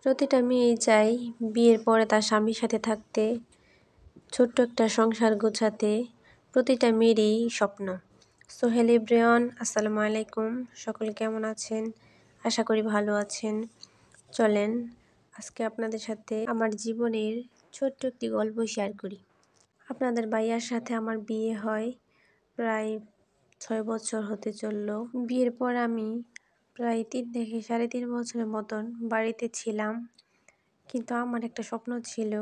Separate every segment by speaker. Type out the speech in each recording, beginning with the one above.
Speaker 1: প্রতিটা মেয়েই চায় বিয়ের পরে তার স্বামীর সাথে থাকতে, ছোট্ট একটা সংসার গোছাতে। প্রতিটা মেয়েরই স্বপ্ন। সো হ্যালো এভরিওয়ান, আসসালামু আলাইকুম। সকলে কেমন আছেন? আশা করি ভালো আছেন। চলেন আজকে আপনাদের সাথে আমার জীবনের ছোট্ট একটি গল্প শেয়ার করি। আপনাদের ভাইয়ার সাথে আমার বিয়ে হয় প্রায় 6 বছর হতে চলল। বিয়ের পর আমি প্রায় 3 থেকে 3.5 বছরের মতন বাড়িতে ছিলাম। কিন্তু আমার একটা স্বপ্ন ছিল,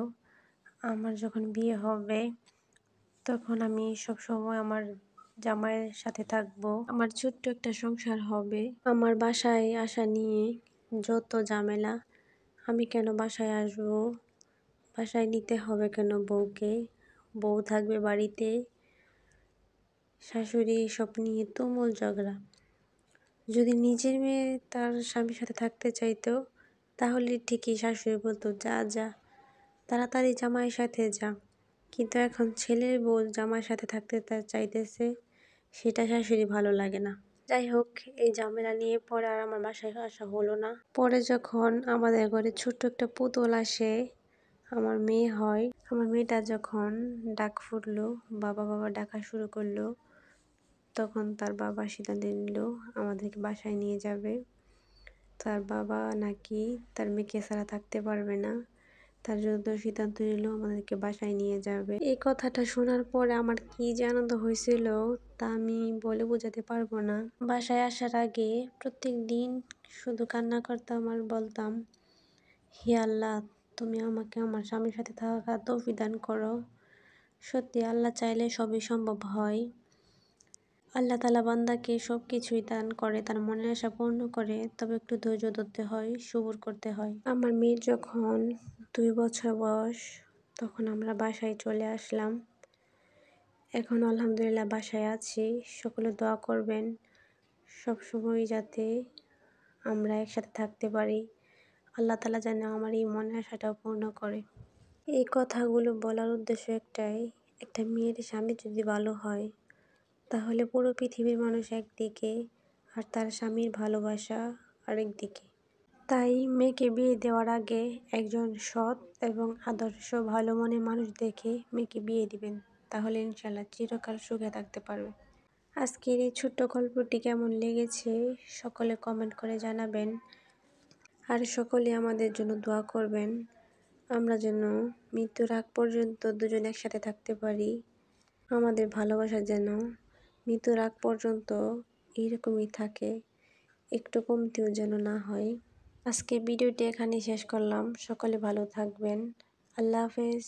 Speaker 1: আমার যখন বিয়ে হবে তখন আমি সবসময় আমার জামাইয়ের সাথে থাকবো, আমার ছোট্ট একটা সংসার হবে। আমার বাসায় আসা নিয়ে যত ঝামেলা, আমি কেন বাসায় আসবো, বাসায় নিতে হবে কেন বউকে, বউ থাকবে বাড়িতে, শাশুড়ি সব নিয়ে তুমুল ঝগড়া। যদি নিজের মেয়ে তার স্বামীর সাথে থাকতে চাইতো তাহলে ঠিকই শাশুড়ি বলতো যা যা তাড়াতাড়ি জামাইয়ের সাথে যা। কিন্তু এখন ছেলের বউ জামাইয়ের সাথে থাকতে চাইতেছে, সেটা শাশুড়ি ভালো লাগে না। যাই হোক, এই ঝামেলা নিয়ে পরে আর আমার বাসায় আসা হলো না। পরে যখন আমাদের ঘরে ছোট্ট একটা পুতুল আসে, আমার মেয়ে হয়, আমার মেয়েটা যখন ডাক ফুটলো, বাবা বাবা ডাকা শুরু করলো, তখন তার বাবা সিদ্ধান্ত নিল আমাদেরকে বাসায় নিয়ে যাবে। তার বাবা নাকি তার মেয়েকে ছাড়া থাকতে পারবে না, তার জন্য সিদ্ধান্ত নিল আমাদেরকে বাসায় নিয়ে যাবে। এই কথাটা শোনার পরে আমার কি যে আনন্দ হয়েছিল তা আমি বলে বোঝাতে পারবো না। বাসায় আসার আগে প্রত্যেক দিন শুধু কান্না করতাম আর বলতাম, হে আল্লাহ, তুমি আমাকে আমার স্বামীর সাথে থাকা তৌফিক দান করো। সত্যি আল্লাহ চাইলে সবই সম্ভব হয়। আল্লাহ তাআলা বান্দাকে সব কিছুই দান করে, তার মনের আশা পূর্ণ করে, তবে একটু ধৈর্য ধরতে হয়, সবুর করতে হয়। আমার মেয়ের যখন 2 বছর বয়স তখন আমরা বাসায় চলে আসলাম। এখন আলহামদুলিল্লাহ বাসায় আছি। সকলে দোয়া করবেন সবসময় যাতে আমরা একসাথে থাকতে পারি। আল্লাহ তাআলা যেন আমার এই মনের আশাটাও পূর্ণ করে। এই কথাগুলো বলার উদ্দেশ্য একটাই, একটা মেয়ের স্বামী যদি ভালো হয় তাহলে পুরো পৃথিবীর মানুষ একদিকে আর তার স্বামীর ভালোবাসা আরেক দিকে। তাই মেয়েকে বিয়ে দেওয়ার আগে একজন সৎ এবং আদর্শ ভালো মনের মানুষ দেখে মেয়েকে বিয়ে দিবেন, তাহলে ইনশাআল্লাহ চিরকাল সুখে থাকতে পারবে। আজকের এই ছোট্ট গল্পটি কেমন লেগেছে সকলে কমেন্ট করে জানাবেন। আর সকলে আমাদের জন্য দোয়া করবেন, আমরা যেন মৃত্যুর আগ পর্যন্ত দুজন একসাথে থাকতে পারি। আমাদের ভালোবাসা যেন মৃত্যুর আগ পর্যন্ত এইরকমই থাকে, একটু কমতিও যেন না হয়। আজকে ভিডিওটি এখানে শেষ করলাম। সকলে ভালো থাকবেন। আল্লাহ হাফেজ।